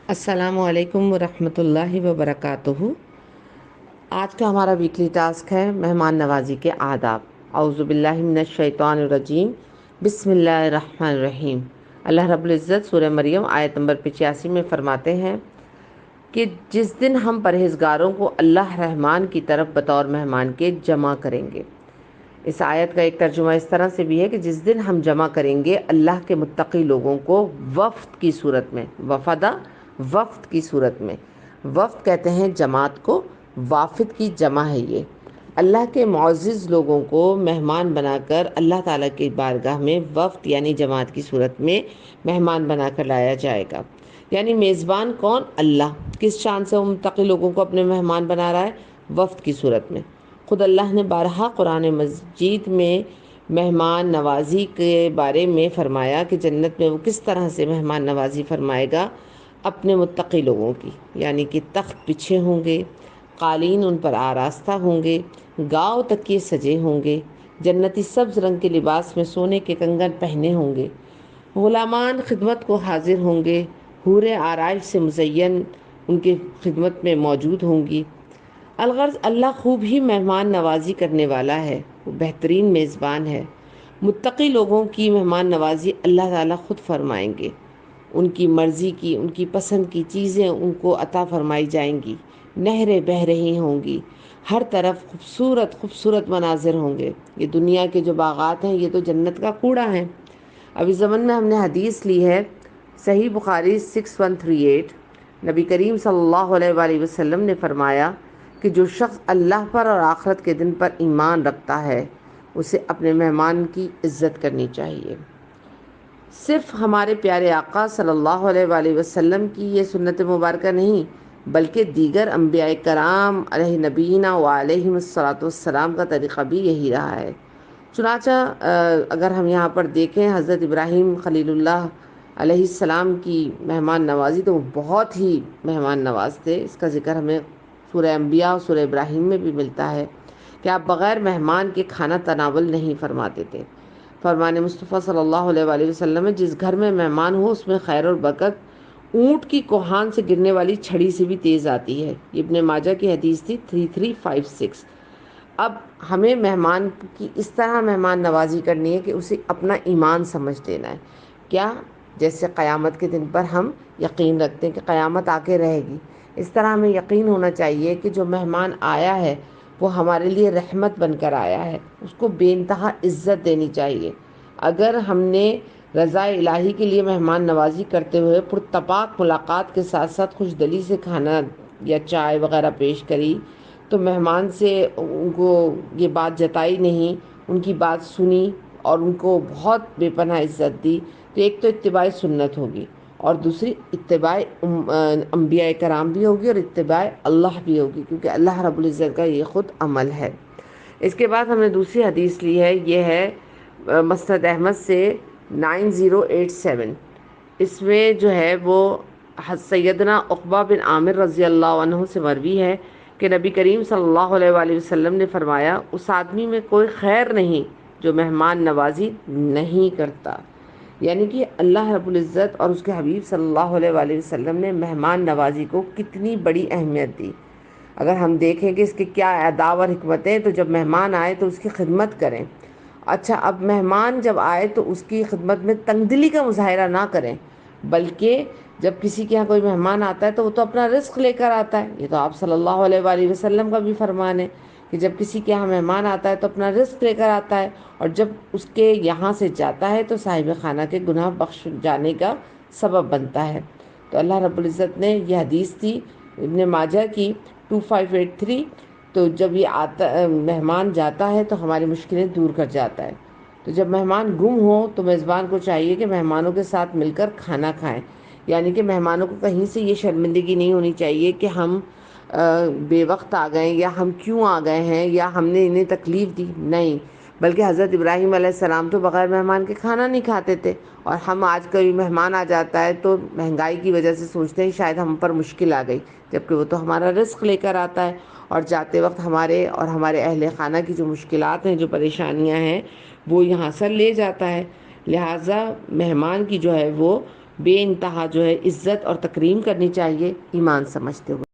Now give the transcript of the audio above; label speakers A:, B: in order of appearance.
A: السلام علیکم ورحمۃ اللہ وبرکاتہ۔ آج کا ہمارا ویکلی ٹاسک ہے مہمان نوازی کے آداب۔ اعوذ باللہ من الشیطان الرجیم، بسم اللہ الرحمن الرحیم۔ اللہ رب العزت سورہ مریم آیت نمبر 85 میں فرماتے ہیں کہ جس دن ہم پرہیزگاروں کو اللہ رحمان کی طرف بطور مہمان کے جمع کریں گے۔ اس آیت کا ایک ترجمہ اس طرح سے بھی ہے کہ جس دن ہم جمع کریں گے اللہ کے متقی لوگوں کو وفد کی صورت میں، وفدہ وفد کی صورت میں، وفد کہتے ہیں جماعت کو، وافد کی جمع ہے یہ۔ اللہ کے معزز لوگوں کو مہمان بنا کر اللہ تعالیٰ کی بارگاہ میں وفد یعنی جماعت کی صورت میں مہمان بنا کر لایا جائے گا۔ یعنی میزبان کون؟ اللہ۔ کس شان سے وہ متقی لوگوں کو اپنے مہمان بنا رہا ہے؟ وفد کی صورت میں۔ خود اللہ نے بارہا قرآن مجید میں مہمان نوازی کے بارے میں فرمایا کہ جنت میں وہ کس طرح سے مہمان نوازی فرمائے گا اپنے متقی لوگوں کی، یعنی کہ تخت بچھے ہوں گے، قالین ان پر آراستہ ہوں گے، گاؤ تکیے سجے ہوں گے، جنتی سبز رنگ کے لباس میں سونے کے کنگن پہنے ہوں گے، غلامان خدمت کو حاضر ہوں گے، حوریں آرائش سے مزین ان کی خدمت میں موجود ہوں گی۔ الغرض اللہ خوب ہی مہمان نوازی کرنے والا ہے، وہ بہترین میزبان ہے۔ متقی لوگوں کی مہمان نوازی اللہ تعالیٰ خود فرمائیں گے۔ ان کی مرضی کی، ان کی پسند کی چیزیں ان کو عطا فرمائی جائیں گی، نہریں بہہ رہی ہوں گی، ہر طرف خوبصورت خوبصورت مناظر ہوں گے۔ یہ دنیا کے جو باغات ہیں یہ تو جنت کا کوڑا ہیں۔ اب اس زمن میں ہم نے حدیث لی ہے، صحیح بخاری 6138، نبی کریم صلی اللہ علیہ وآلہ وسلم نے فرمایا کہ جو شخص اللہ پر اور آخرت کے دن پر ایمان رکھتا ہے اسے اپنے مہمان کی عزت کرنی چاہیے۔ صرف ہمارے پیارے آقا صلی اللہ علیہ وآلہ وسلم کی یہ سنت مبارکہ نہیں، بلکہ دیگر انبیاء کرام علیہ نبینا و علیہم الصلاۃ والسلام کا طریقہ بھی یہی رہا ہے۔ چنانچہ اگر ہم یہاں پر دیکھیں حضرت ابراہیم خلیل اللہ علیہ السلام کی مہمان نوازی، تو وہ بہت ہی مہمان نواز تھے۔ اس کا ذکر ہمیں سورہ انبیاء اور سورہ ابراہیم میں بھی ملتا ہے کہ آپ بغیر مہمان کے کھانا تناول نہیں فرماتے تھے۔ فرمان مصطفیٰ صلی اللہ علیہ وآلہ وسلم میں جس گھر میں مہمان ہو اس میں خیر اور برکت اونٹ کی کوہان سے گرنے والی چھڑی سے بھی تیز آتی ہے۔ یہ ابن ماجہ کی حدیث تھی 3356۔ اب ہمیں مہمان کی اس طرح مہمان نوازی کرنی ہے کہ اسے اپنا ایمان سمجھ دینا ہے۔ کیا؟ جیسے قیامت کے دن پر ہم یقین رکھتے ہیں کہ قیامت آ کے رہے گی، اس طرح ہمیں یقین ہونا چاہیے کہ جو مہمان آیا ہے وہ ہمارے لیے رحمت بن کر آیا ہے، اس کو بے انتہا عزت دینی چاہیے۔ اگر ہم نے رضا الہی کے لیے مہمان نوازی کرتے ہوئے پرتپاک ملاقات کے ساتھ ساتھ خوش دلی سے کھانا یا چائے وغیرہ پیش کری تو مہمان سے ان کو یہ بات جتائی نہیں، ان کی بات سنی اور ان کو بہت بے پناہ عزت دی، تو ایک تو اتباع سنت ہوگی اور دوسری اتباع انبیاء کرام بھی ہوگی اور اتباع اللہ بھی ہوگی، کیونکہ اللہ رب العزت کا یہ خود عمل ہے۔ اس کے بعد ہم نے دوسری حدیث لی ہے، یہ ہے مسند احمد سے 9087۔ اس میں جو ہے وہ سیدنا عقبہ بن عامر رضی اللہ عنہ سے مروی ہے کہ نبی کریم صلی اللہ علیہ وآلہ وسلم نے فرمایا اس آدمی میں کوئی خیر نہیں جو مہمان نوازی نہیں کرتا۔ یعنی کہ اللہ رب العزت اور اس کے حبیب صلی اللہ علیہ وآلہ وسلم نے مہمان نوازی کو کتنی بڑی اہمیت دی۔ اگر ہم دیکھیں کہ اس کے کیا آداب اور حکمتیں، تو جب مہمان آئے تو اس کی خدمت کریں۔ اچھا، اب مہمان جب آئے تو اس کی خدمت میں تنگ دلی کا مظاہرہ نہ کریں، بلکہ جب کسی کے یہاں کوئی مہمان آتا ہے تو وہ تو اپنا رزق لے کر آتا ہے۔ یہ تو آپ صلی اللہ علیہ وآلہ وسلم کا بھی فرمان ہے کہ جب کسی کے یہاں مہمان آتا ہے تو اپنا رزق لے کر آتا ہے، اور جب اس کے یہاں سے جاتا ہے تو صاحب خانہ کے گناہ بخش جانے کا سبب بنتا ہے۔ تو اللہ رب العزت نے یہ حدیث تھی ابن ماجہ کی 2583، تو جب یہ مہمان جاتا ہے تو ہماری مشکلیں دور کر جاتا ہے۔ تو جب مہمان گم ہو تو میزبان کو چاہیے کہ مہمانوں کے ساتھ مل کر کھانا کھائیں، یعنی کہ مہمانوں کو کہیں سے یہ شرمندگی نہیں ہونی چاہیے کہ ہم بے وقت آ گئے یا ہم کیوں آ گئے ہیں یا ہم نے انہیں تکلیف دی، نہیں، بلکہ حضرت ابراہیم علیہ السلام تو بغیر مہمان کے کھانا نہیں کھاتے تھے، اور ہم آج کوئی مہمان آ جاتا ہے تو مہنگائی کی وجہ سے سوچتے ہیں شاید ہم پر مشکل آ گئی، جبکہ وہ تو ہمارا رزق لے کر آتا ہے، اور جاتے وقت ہمارے اور ہمارے اہل خانہ کی جو مشکلات ہیں، جو پریشانیاں ہیں، وہ یہاں سے لے جاتا ہے۔ لہٰذا مہمان کی جو ہے وہ بے انتہا جو ہے عزت اور تکریم کرنی چاہیے ایمان سمجھتے ہوئے۔